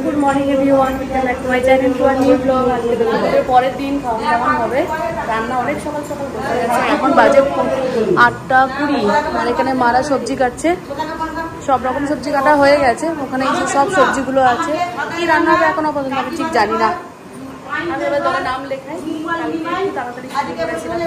Good morning everyone, welcome back to my channel to our new blog. আজকে দুপুরের পরের দিন খাওয়া দাওয়া হবে। রান্না অনেক সকাল সকাল বসে গেছে, এখন বাজে 8:20। আর এখানে মারা সবজি কাটছে, সব রকম সবজি কাটা হয়ে গেছে। ওখানে এই যে সব সবজিগুলো আছে, কি রান্না হবে এখনো পর্যন্ত আমি ঠিক জানি না। আমি এবার দলের নাম লেখাই, তাড়াতাড়ি শুরু করেছিলাম।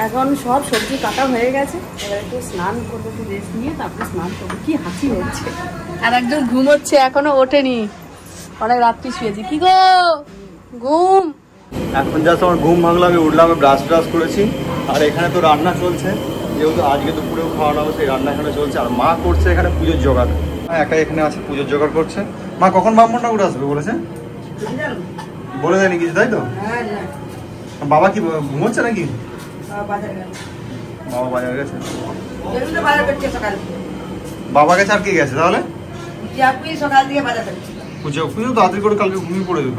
এখন সব সবজি কাটা হয়ে গেছে, এবার একটু স্নান করবো, একটু রেস্ট নিয়ে তারপরে স্নান করবো। কি হাসি হচ্ছে, আর একদম ঘুমোচ্ছে, এখনো ওঠেনি, অনেক রাত্রি শুয়েছি। কি গো ঘুম? এখন জাস্ট আমার ঘুম ভাঙলো, আমি উঠলাম, ব্রাশ ট্রাশ করেছি। আর এখানে তো রান্না চলছে, যেহেতু আজকে দুপুরেও খাওয়ানো হবে, সেই রান্না এখানে চলছে। আর মা করছে এখানে পুজোর জোগাড়, একাই এখানে আছে পুজোর জোগাড় করছে। মা কখন ব্রাহ্মণ ঠাকুর আসবে বলেছে? বলে দেয়নি কিছু, তাই তো? বাবা কি ঘুমোচ্ছে নাকি? বাবা বাজার গেছে। বাবা গেছে, আর কে গেছে তাহলে? পুজো পুজো তাড়াতাড়ি করে কালকে ঘুমিয়ে পড়ে দিত।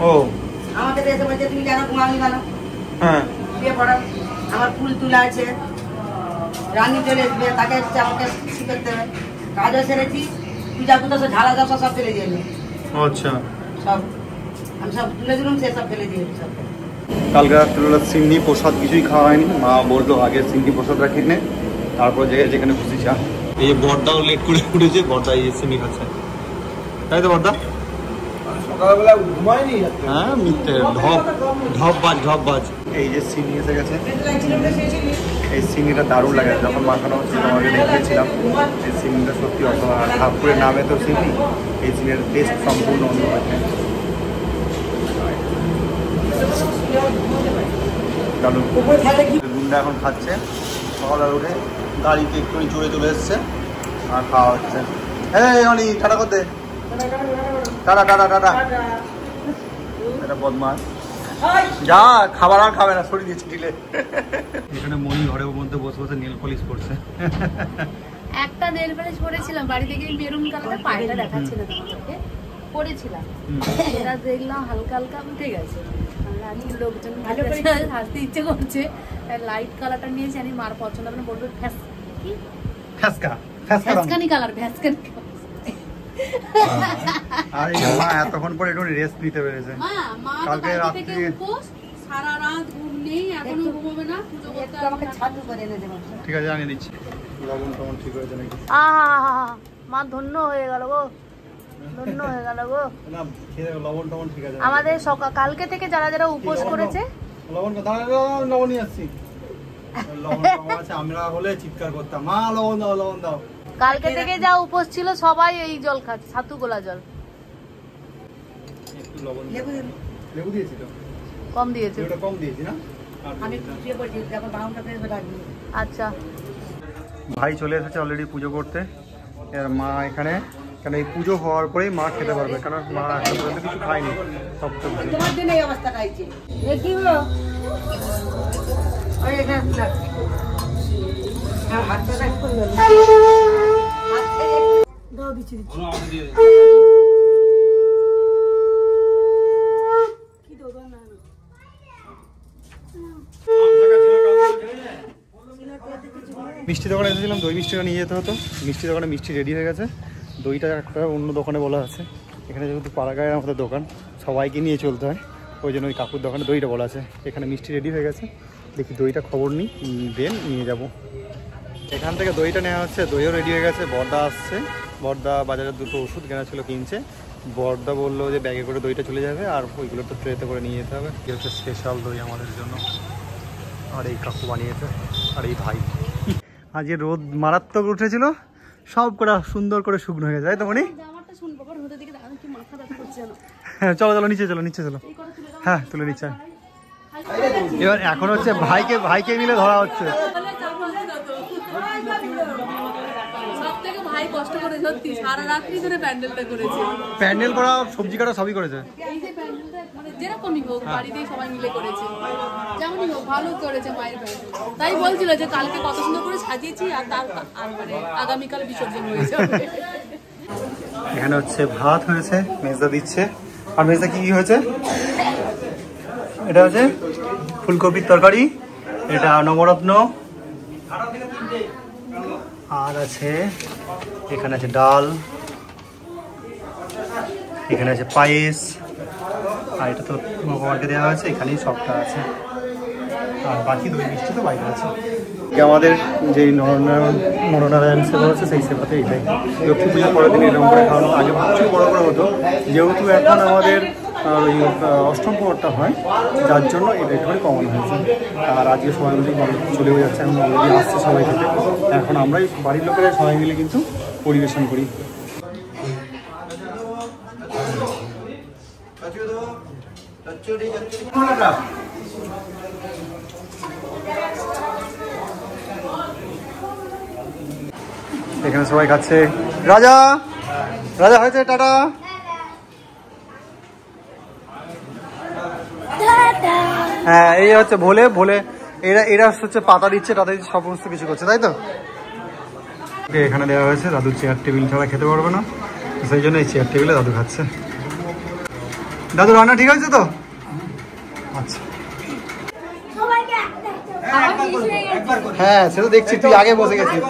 ও আমাকে এসে বলছে তুমি কেন ঘুমাবি কেন? হ্যাঁ, বিয়ে পড়া আমার ফুল তুলা আছে, রানী চলে আসবে, তাকে আমাকে কি করতে হবে? কাজও সেরেছি, পূজা পুজো সব ঝালা দশা সব ফেলে দিয়ে আচ্ছা, সব আমি সব তুলে দিলাম, সে সব ফেলে দিয়ে সব। কালকে রাত্রিবেলা সিন্নি প্রসাদ কিছুই খাওয়া হয়নি। মা বললো আগে সিন্নি প্রসাদটা কিনে তারপর যেখানে খুশি চা। এই যে বড়দাও লেট করে উঠেছে, বড়দা এই সিন্নি খাচ্ছে, তাই তো বড়দা? সকালবেলা ঘুমায়নি। হ্যাঁ মিথ্যে, ঢপ বাজ। এই যে সিন্নি এসে গেছে, এই সিন্নিটা দারুণ লাগে। যখন মাখানো হচ্ছে তোমাকে দেখেছিলাম, এই সিন্নিটা সত্যি অসাধারণ। ঠাকুরের নামে তো সিন্নি, এই সিন্নির টেস্ট সম্পূর্ণ অন্য হয়েছে। গুন্ডা এখন খাচ্ছে, সকালবেলা উঠে গাড়িতে একটু চড়ে চলে এসছে আর খাওয়া হচ্ছে। এই অনি টাটা করতে, টাটা টাটা টাটা। এটা বদমাস, যা খাবার আর খাবে না, সরিয়ে দিচ্ছি ঢিলে। এখানে মনি ঘরের মধ্যে বসে বসে নেল পলিশ করছে। একটা নেল পলিশ করেছিলাম বাড়ি থেকে, মেরুন কালারের পায়টা দেখাচ্ছিল তোমাকে, করেছিলাম। এটা দেখলাম হালকা হালকা উঠে গেছে, লোকজন ভালো করে হাসতে ইচ্ছে করছে। লাইট কালারটা নিয়েছি, আমি মার পছন্দ মানে বলবো ভ্যাসকানি কালার, ভ্যাসকানি। আর মা এতক্ষণ পরে একটু রেস্ট নিতে পেরেছে। কালকে রাত্রে সারা রাত ঘুম নেই, এখনো ঘুমাবে না, পুজো করতে আমাকে ছাতু করে এনে দেবো। ঠিক আছে, জানিয়ে দিচ্ছি। লবণ টবণ ঠিক হয়েছে নাকি? মা ধন্য হয়ে গেল গো, ধন্য হয়ে গেল গো। না খেয়ে লবণ টবণ ঠিক আছে। আমাদের কালকে থেকে যারা যারা উপোস করেছে, লবণ লবণ নিয়ে আসছি। লবণ টবণ আছে, আমরা হলে চিৎকার করতাম, মা লবণ দাও লবণ দাও। কালকে থেকে যা উপোস ছিল সবাই এই জল খাচ্ছে, ছাতু গোলা জল। একটু লবণ লেবু দিয়েছি তো, কম দিয়েছে, ওটা কম দিয়েছি না? আমি শুয়ে পড়ছি, যখন বাউনটা ফেসবে ডাকবি। আচ্ছা। ভাই চলে এসেছে অলরেডি পুজো করতে। আর মা এখানে, কেন এই পুজো হওয়ার পরেই মা খেতে পারবে, কারণ মা এখন পর্যন্ত কিছু খায়নি সব সবজি। তোমার জন্য এই অবস্থা খাইছে। কি হলো? ওই এখানে হাতটা রাখ করলো না, দাও দিচ্ছি কি দোকান না। মিষ্টি দোকানে এসেছিলাম, দই মিষ্টিটা নিয়ে যেতে হতো। মিষ্টি দোকানে মিষ্টি রেডি হয়ে গেছে, দইটা একটা অন্য দোকানে বলা আছে। এখানে যেহেতু পাড়াগাঁয়ের আমাদের দোকান, সবাইকে নিয়ে চলতে হয়, ওই জন্য ওই কাকুর দোকানে দইটা বলা আছে। এখানে মিষ্টি রেডি হয়ে গেছে, দেখি দইটা খবর নিই, দেন নিয়ে যাব। এখান থেকে দইটা নেওয়া হচ্ছে, দইও রেডি হয়ে গেছে। বড়দা আসছে, বড়দা বাজারে দুটো ওষুধ কেনা ছিল কিনছে। বড়দা বললো যে ব্যাগে করে দইটা চলে যাবে, আর ওইগুলো তো ট্রেতে করে নিয়ে যেতে হবে। কি হচ্ছে স্পেশাল দই আমাদের জন্য, আর এই কাকু বানিয়েছে, আর এই ভাই। আজ যে রোদ মারাত্মক উঠেছিল, সব কটা সুন্দর করে শুকনো হয়ে গেছে, তাই তো মনি? হ্যাঁ চলো চলো নিচে চলো, নিচে চলো। হ্যাঁ তুলে নিচ্ছে। এবার এখন হচ্ছে ভাইকে মিলে ধরা হচ্ছে। প্যান্ডেল করা, সবজি কাটা সবই করেছে। যেরকমই হোক বাড়িতেই সবাই মিলে করেছে, যেমনই হোক ভালো করেছে মায়ের প্যান্ডেল। তাই বলছিল যে কালকে কত সুন্দর করে সাজিয়েছি, আর তার মানে আগামীকাল বিসর্জন হয়েছে। এখানে হচ্ছে ভাত হয়েছে, মেজদা দিচ্ছে। আর মেজদা কি হয়েছে? এটা হচ্ছে ফুলকপির তরকারি, এটা নবরত্ন, আর আছে এখানে আছে ডাল, এখানে আছে পায়েস, আর এটা তো ভগবানকে দেওয়া হয়েছে, এখানেই সবটা আছে। আর বাকি দই মিষ্টি তো বাইরে আছে। আমাদের যে নরনারায়ণ সেবা হচ্ছে সেই সেবাতে এটাই। লক্ষ্মী পুজোর পরের দিন এরকম করে খাওয়ানো আগে প্রচুর বড় করে হতো, যেহেতু এখন আমাদের ওই অষ্টম প্রহরটা হয় যার জন্য এটা একটু কমন হয়েছে। আর আজকে সবাই মিলে চলেও যাচ্ছে, এখন অলরেডি আসছে সবাই থেকে। এখন আমরাই বাড়ির লোকেরা সবাই মিলে কিন্তু পরিবেশন করি। এখানে সবাই খাচ্ছে। রাজা রাজা হয়েছে, টাটা। হ্যাঁ এই হচ্ছে ভোলে ভোলে, এরা হচ্ছে পাতা দিচ্ছে, টাতা দিচ্ছে, সমস্ত কিছু করছে, তাই তো। এখানে দেওয়া হয়েছে, দাদুর চেয়ার টেবিল ছাড়া খেতে পারবে না, সেই জন্য এই চেয়ার টেবিলে দাদু খাচ্ছে। দাদু রান্না ঠিক হয়েছে তো? আচ্ছা হ্যাঁ সে তো দেখছি, তুই আগে বসে গেছিস।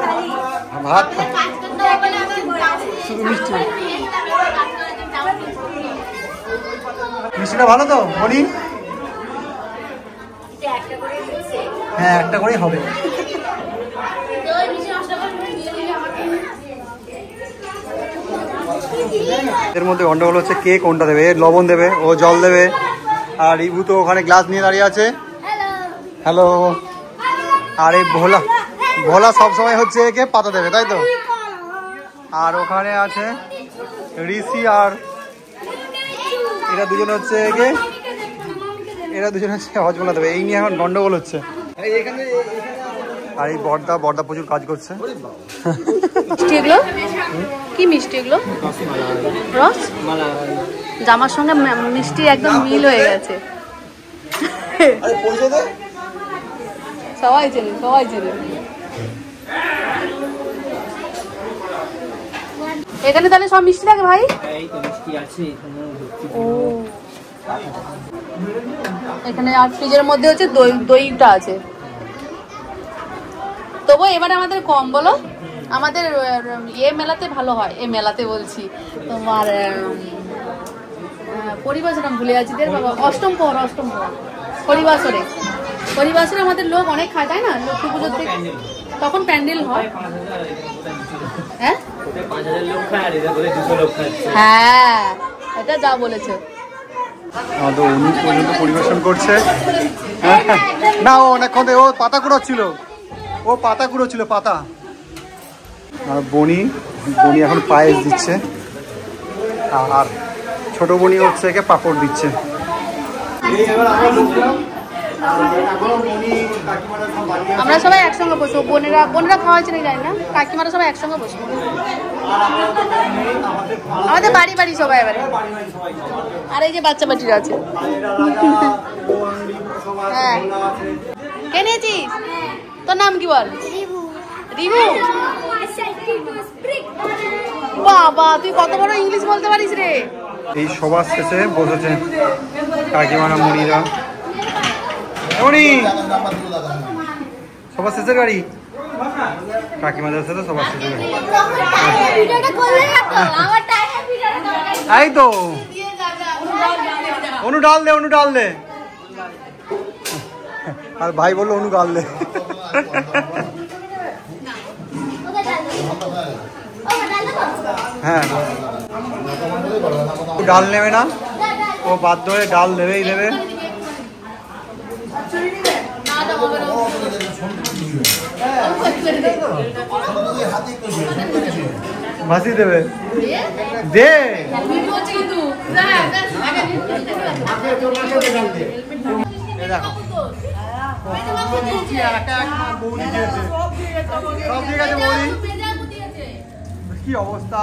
ভাত শুধু মিষ্টি, মিষ্টিটা ভালো তো বলি? হ্যাঁ একটা করেই হবে। এর মধ্যে গন্ডগোল হচ্ছে কে কোনটা দেবে, লবণ দেবে, ও জল দেবে, আর ইবু তো ওখানে গ্লাস নিয়ে দাঁড়িয়ে আছে। হ্যালো। আর এই ভোলা ভোলা সবসময় হচ্ছে একে পাতা দেবে, তাই তো। আর ওখানে আছে ঋষি, আর এরা দুজনে হচ্ছে একে, এরা দুজনে হচ্ছে হজমোলা দেবে। এই নিয়ে এখন গন্ডগোল হচ্ছে। আর এই বর্দা প্রচুর কাজ করছে। মিষ্টি এগুলো কি মিষ্টি? এগুলো রস জামার সঙ্গে মিষ্টি একদম মিল হয়ে গেছে। সবাই চেনে, সবাই চেনে। এখানে তাহলে সব মিষ্টি থাকে ভাই? ও এখানে আর ফ্রিজের মধ্যে হচ্ছে দইটা আছে। তবু এবারে আমাদের কম, বলো আমাদের মেলাতে ভালো হয়। এই মেলাতে বলছি তোমার পরিবাসরে, ভুলে যাচ্ছি বাবা, অষ্টম প্রহর হরিবাসরে আমাদের লোক অনেক খায়, তাই না? লক্ষ্মী পুজোর থেকে তখন প্যান্ডেল হয়। হ্যাঁ হ্যাঁ এটা যা বলেছে। আমাদের অনুপ পর্যন্ত পরিবেশন করছে না, ও অনেকক্ষণ ও পাতা কুড়োচ্ছিল, পাতা। আর বনি এখন পায়েস দিচ্ছে, আর ছোট বনি হচ্ছে একে পাপড় দিচ্ছে। আমরা সবাই একসঙ্গে বসবো, বোনেরা খাওয়া হয়েছে নাকি জানি না, কাকিমারা সবাই একসঙ্গে বসবো। আমাদের বাড়ি সবাই এবারে। আর এই যে বাচ্চা বাচ্চারা আছে। হ্যাঁ কে নিয়েছিস? তোর নাম কি বল? রিভু। বাবা তুই কত বড় ইংলিশ বলতে পারিস রে। এই সবার শেষে বসেছে কাকিমারা, মুনিরা। সবার শেষের গাড়ি কাকিমাদের সাথে, সবার শেষের গাড়ি। এই তো অনু ডাল দে। আর ভাই বললো অনু ডাল দে। হ্যাঁ ডাল নেবে না, ও বাধ্য হয়ে ডাল দেবেই দেবে। ভাসি দেবে দে। কি অবস্থা,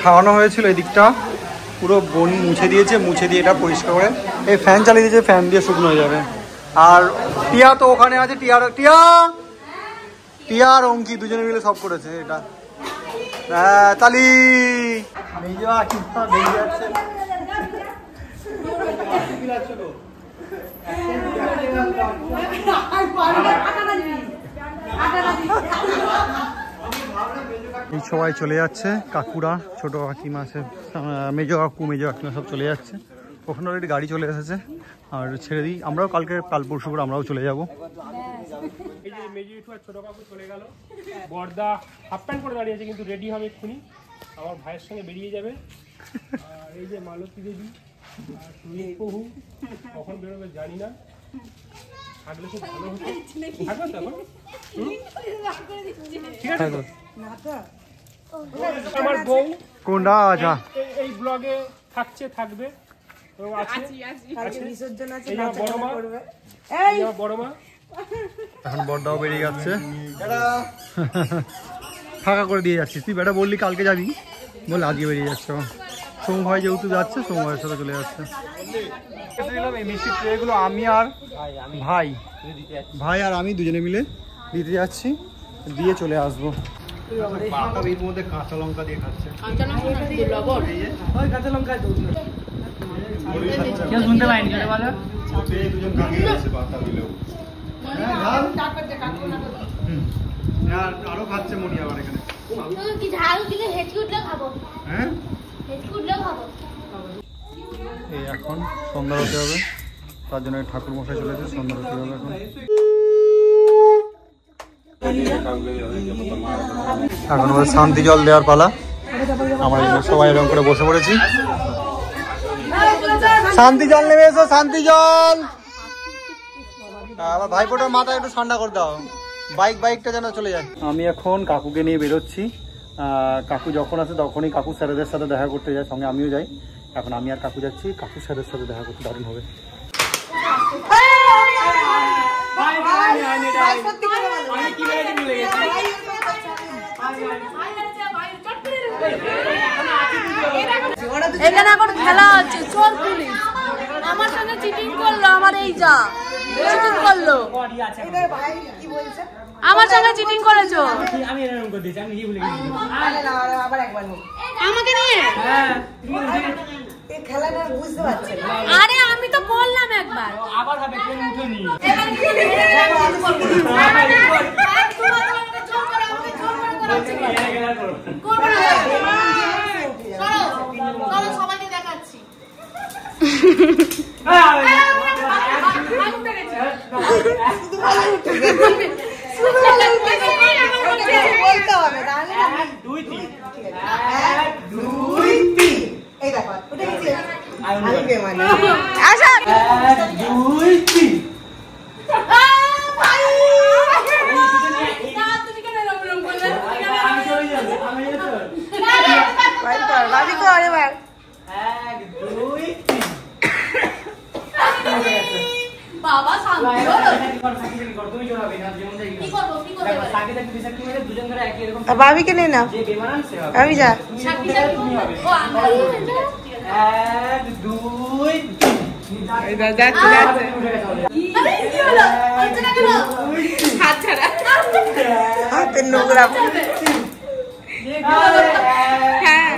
খাওয়ানো হয়েছিল এই দিকটা পুরো বন মুছে দিয়ে এটা পরিষ্কার করে এই ফ্যান চালিয়ে দিয়েছে, ফ্যান দিয়ে শুকনো হয়ে যাবে। আর টিয়া তো ওখানে আছে, টিয়া আর অঙ্কি দুজনে মিলে সব করেছে এটা। হ্যাঁ তালি এই সবাই চলে যাচ্ছে, কাকুরা, ছোট কাকিমা আছে, মেজো কাকিমা সব চলে যাচ্ছে। ওখানে অলরেডি গাড়ি চলে এসেছে, আর ছেড়ে দিই। আমরাও কাল পরশু করে আমরাও চলে যাবো। এই যে মেজো আর ছোট কাকু চলে গেল, বর্দা হাফ প্যান্ট পরে দাঁড়িয়ে আছে, কিন্তু রেডি হবে এক্ষুনি, আমার ভাইয়ের সঙ্গে বেরিয়ে যাবে। আর এই যে মালতী দেবী আর সুনীল প্রভু কখন বেরোবে জানি না, থাকলে খুব ভালো হতো। থাকবে তো এখন? ঠিক আছে তো? আমার বউ কোনটা আচ্ছা এই ব্লগে থাকবে, বড় মা এখন বড়দাও বেরিয়ে যাচ্ছে, ফাঁকা করে দিয়ে যাচ্ছিস। তুই বেটা বললি কালকে যাবি, বল আজকে বেরিয়ে যাচ্ছে। সোম ভাই যেহেতু যাচ্ছে, সোম ভাইয়ের সাথে চলে যাচ্ছে। এই মিষ্টির ট্রেগুলো আমি আর ভাই আর আমি দুজনে মিলে দিতে যাচ্ছি, দিয়ে চলে আসবো। এর মধ্যে কাঁচা লঙ্কা দিয়ে খাচ্ছে, কেউ শুনতে পাইনি, বলো আরো খাচ্ছে মনি আবার এখানে। এই এখন সন্ধ্যা হতে হবে, তার জন্য ঠাকুর মশাই চলেছে, সন্ধ্যা হতে হবে এখন ওদের শান্তি জল দেওয়ার পালা। আমরা সবাই এরকম করে বসে পড়েছি। শান্তি জল নেমে এসো, শান্তি জল। আবার ভাইফোঁটার মাথা একটু ঠান্ডা করে দাও, বাইকটা যেন চলে যায়। আমি এখন কাকুকে নিয়ে বেরোচ্ছি। কাকু যখন আসে তখনই কাকু স্যারেদের সাথে দেখা করতে যায়, সঙ্গে আমিও যাই। এখন আমি আর কাকু যাচ্ছি, কাকু স্যারের সাথে দেখা করতে দারুণ হবে। এখানে এখন খেলা হচ্ছে চোর পুলিশ, আমার সঙ্গে চিটিং করলো, আমার এই যা চিটিং করলো, আমার সঙ্গে চিটিং করেছো আমাকে নিয়ে। আরে আমি তো বললাম একবার, আবার হবে কেন উঠেনি। সবাইকে দেখাচ্ছি। বাবা ভাবিকে নে না, আমি যা হাতের নোংরা। হ্যাঁ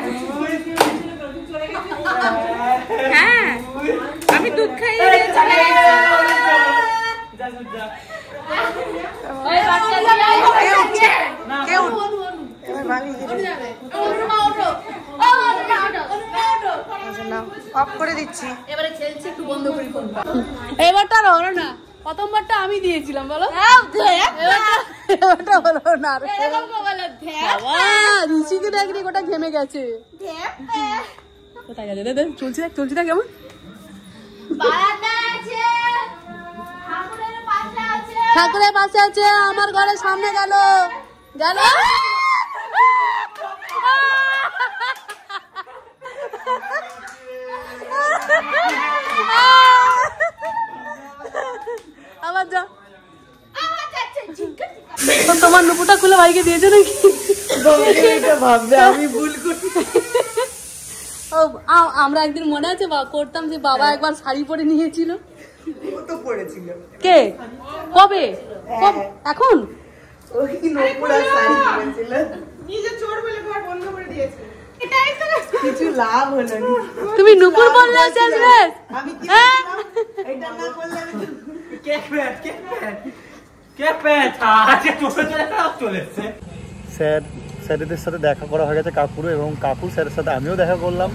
আমি দুধ খাইয়ে অফ করে দিচ্ছি। এবারে খেলছি, একটু বন্ধ করি ফোনটা। এবারটা আর হলো না, প্রথমবারটা আমি দিয়েছিলাম বলো, এবারটা হলো না। ঋষিকে দেখি গোটা ঘেমে গেছে, কোথায় গেছে? চলছি না কেমন ঠাকুরের পাশে আছে, আমার ঘরের সামনে গেল। আবার যা, তোমার নুপুরটা খুলে ভাইকে দিয়েছো নাকি? ভাববে আমি ভুল করছি। আমরা একদিন মনে আছে করতাম যে বাবা একবার শাড়ি পরে নিয়েছিল, তো পড়েছিল। কে কবে? এখন কিছু লাভ হলো না। তুমি নুপুর বললে স্যারদের সাথে দেখা করা হয়ে গেছে কাকুরও, এবং কাকু স্যারের সাথে আমিও দেখা করলাম।